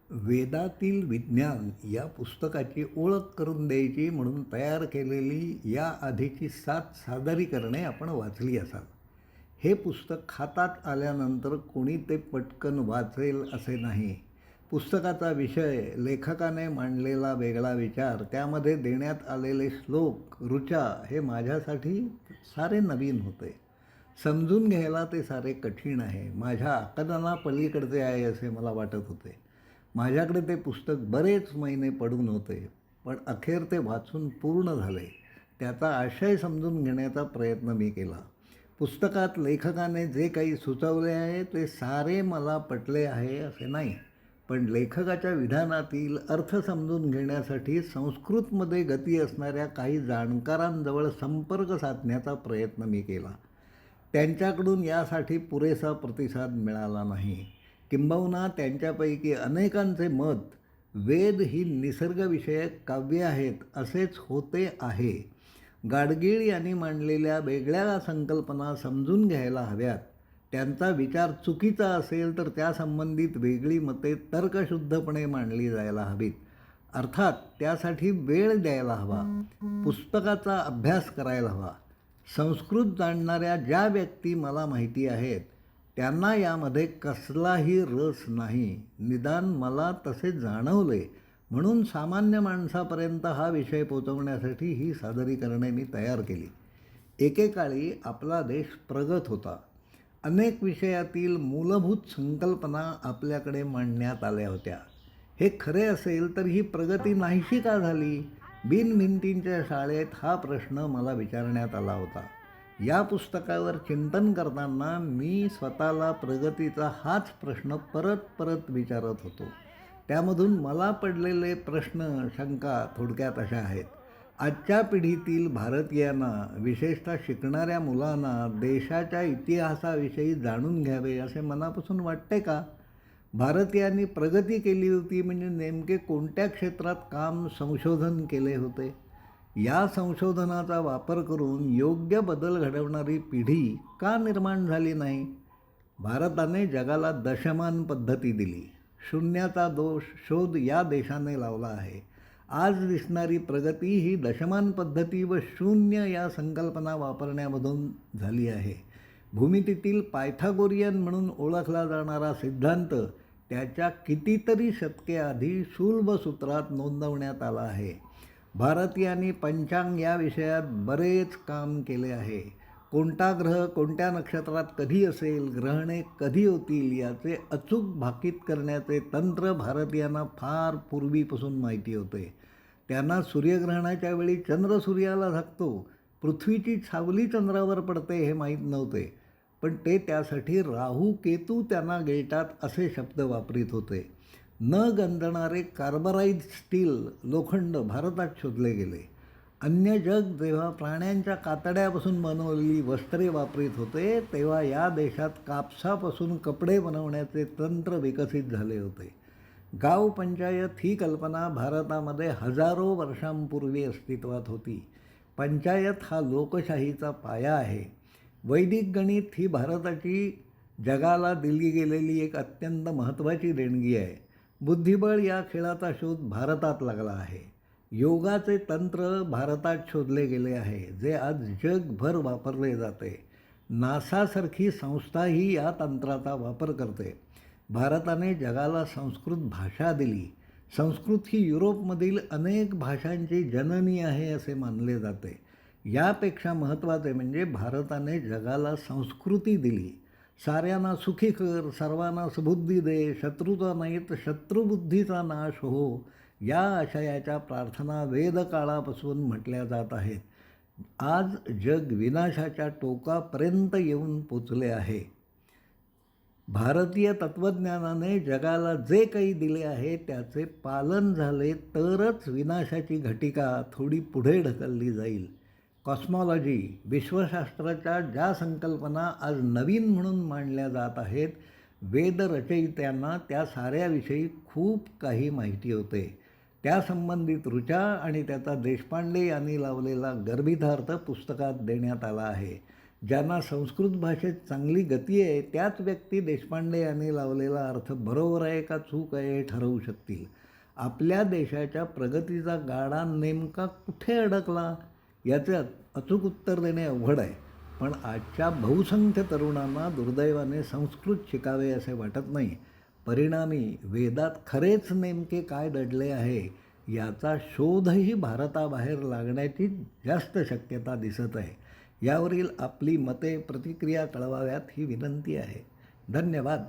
वेदातील विज्ञान या पुस्तकाची ओळख करून द्यायची म्हणून तयार केलेली या आधीची 7 सादरीकरणे आपण वाचली असाल. हे पुस्तक हातात आल्यानंतर कोणी ते पटकन वाचेल असे नाही. पुस्तकाचा विषय, लेखकाने मांडलेला वेगळा विचार, त्यामध्ये देण्यात आलेले श्लोक, ऋचा हे माझ्यासाठी सारे नवीन होते. समजून घ्यायला ते सारे कठीण आहे. माझ्या अक्कलांना पलीकडचे आहे असे मला वाटत होते. माझ्याकडे ते पुस्तक बरेच महिने पडून होते, पण अखेर ते वाचून पूर्ण झाले. त्याचा आशय समजून घेण्याचा प्रयत्न मी केला. पुस्तकात लेखकाने जे काही सुचवले आहे ते सारे मला पटले आहे असे नाही, पण लेखकाच्या विधानातील अर्थ समजून घेण्यासाठी संस्कृतमध्ये गती असणाऱ्या काही जाणकारांजवळ संपर्क साधण्याचा प्रयत्न मी केला. त्यांच्याकडून यासाठी पुरेसा प्रतिसाद मिळाला नाही. किंबहुना त्यांच्यापैकी अनेकांचे मत, वेद ही निसर्गविषयक काव्ये आहेत असेच होते आहे. गाडगीळ यांनी मांडलेल्या वेगळ्या संकल्पना समजून घ्यायला हव्यात. त्यांचा विचार चुकीचा असेल तर त्यासंबंधित वेगळी मते तर्कशुद्धपणे मांडली जायला हवीत. अर्थात त्यासाठी वेळ द्यायला हवा, पुस्तकाचा अभ्यास करायला हवा. संस्कृत जाणणाऱ्या ज्या व्यक्ती मला माहिती आहेत त्यांना यामध्ये कसलाही रस नाही. निदान मला तसे जाणवले, म्हणून सामान्य माणसापर्यंत हा विषय पोचवण्यासाठी ही सादरीकरणे मी तयार केली. एकेकाळी आपला देश प्रगत होता. अनेक विषयातील मूलभूत संकल्पना आपल्याकडे मांडण्यात आल्या होत्या. हे खरे असेल तर ही प्रगती नाहीशी का झाली? बिनभिंतींच्या शाळेत हा प्रश्न मला विचारण्यात आला होता. या पुस्तकावर चिंतन करताना मी स्वतःला प्रगतीचा हाच प्रश्न परत परत विचारत होतो. त्यामधून मला पडलेले प्रश्न, शंका थोडक्यात अशा आहेत. आजच्या पिढीतील भारतीयांना, विशेषतः शिकणाऱ्या मुलांना देशाच्या इतिहासाविषयी जाणून घ्यावे असे मनापासून वाटते का? भारतीयांनी प्रगती केली होती म्हणजे नेमके कोणत्या क्षेत्रात काम, संशोधन केले होते? या संशोधनाचा वापर करून योग्य बदल घडवणारी पिढी का निर्माण झाली नाही? भारताने जगाला दशमान पद्धती दिली. शून्याचा शोध या देशाने लावला आहे. आज दिसणारी प्रगती ही दशमान पद्धती व शून्य या संकल्पना वापरण्यामधून झाली आहे. भूमितीतील पायथागोरियन म्हणून ओळखला जाणारा सिद्धांत त्याच्या कितीतरी शतके आधी शूल्ब सूत्रात नोंदवण्यात आला आहे. भारतीयांनी पंचांग या विषयात बरेच काम केले आहे. कोणता ग्रह कोणत्या नक्षत्रात कधी असेल, ग्रहणे कधी होतील याचे अचूक भाकीत करण्याचे तंत्र भारतीयांना फार पूर्वीपासून माहिती होते. त्यांना सूर्यग्रहणाच्या वेळी चंद्र सूर्याला झाकतो, पृथ्वीची सावली चंद्रावर पडते हे माहीत नव्हते, पण ते त्यासाठी राहू केतू त्यांना गिळतात असे शब्द वापरीत होते. न गंजणारे कार्बराईड स्टील, लोखंड भारतात शोधले गेले. अन्य जग जेव्हा प्राण्यांच्या कातड्यापासून बनवलेली वस्त्रे वापरीत होते तेव्हा या देशात कापसापासून कपडे बनवण्याचे तंत्र विकसित झाले होते. गाव पंचायत ही कल्पना भारतामध्ये हजारो वर्षांपूर्वी अस्तित्वात होती. पंचायत हा लोकशाहीचा पाया आहे. वैदिक गणित ही भारताची जगाला दिली गेलेली एक अत्यंत महत्त्वाची देणगी आहे. बुद्धिबळ या खेळाचा शोध भारतात लागला आहे. योगाचे तंत्र भारतात शोधले गेले आहे, जे आज जगभर वापरले जाते. नासासारखी संस्थाही या तंत्राचा वापर करते. भारताने जगाला संस्कृत भाषा दिली. संस्कृत ही युरोपमधील अनेक भाषांची जननी आहे असे मानले जाते. यापेक्षा महत्त्वाचे म्हणजे भारताने जगाला संस्कृती दिली. साऱ्यांना सुखी कर, सर्वांना सुबुद्धी दे, शत्रूचा नाही तर शत्रुबुद्धीचा नाश हो, या आशयाच्या प्रार्थना वेदकाळापासून म्हटल्या जात आहेत. आज जग विनाशाच्या टोकापर्यंत येऊन पोचले आहे. भारतीय तत्त्वज्ञानाने जगाला जे काही दिले आहे त्याचे पालन झाले तरच विनाशाची घटिका थोडी पुढे ढकलली जाईल. कॉस्मॉलॉजी, विश्वशास्त्राच्या ज्या संकल्पना आज नवीन म्हणून मांडल्या जात आहेत, वेदरचयित्यांना त्या साऱ्याविषयी खूप काही माहिती होते. त्यासंबंधित ऋचा आणि त्याचा देशपांडे यांनी लावलेला गर्भितार्थ पुस्तकात देण्यात आला आहे. ज्यांना संस्कृत भाषेत चांगली गती आहे त्याच व्यक्ती देशपांडे यांनी लावलेला अर्थ बरोबर आहे का चूक आहे हे ठरवू शकतील. आपल्या देशाच्या प्रगतीचा गाडा नेमका कुठे अडकला याचं अचूक उत्तर देणे अवघड आहे. पण आजच्या बहुसंख्य तरुणांना दुर्दैवाने संस्कृत शिकावे असे वाटत नाही. परिणामी वेदात खरेच नेमके काय दडले आहे याचा शोधही भारताबाहेर लागण्याची जास्त शक्यता दिसत आहे. यावरील आपली मते प्रतिक्रिया कळवाव्यात ही विनंती आहे. धन्यवाद.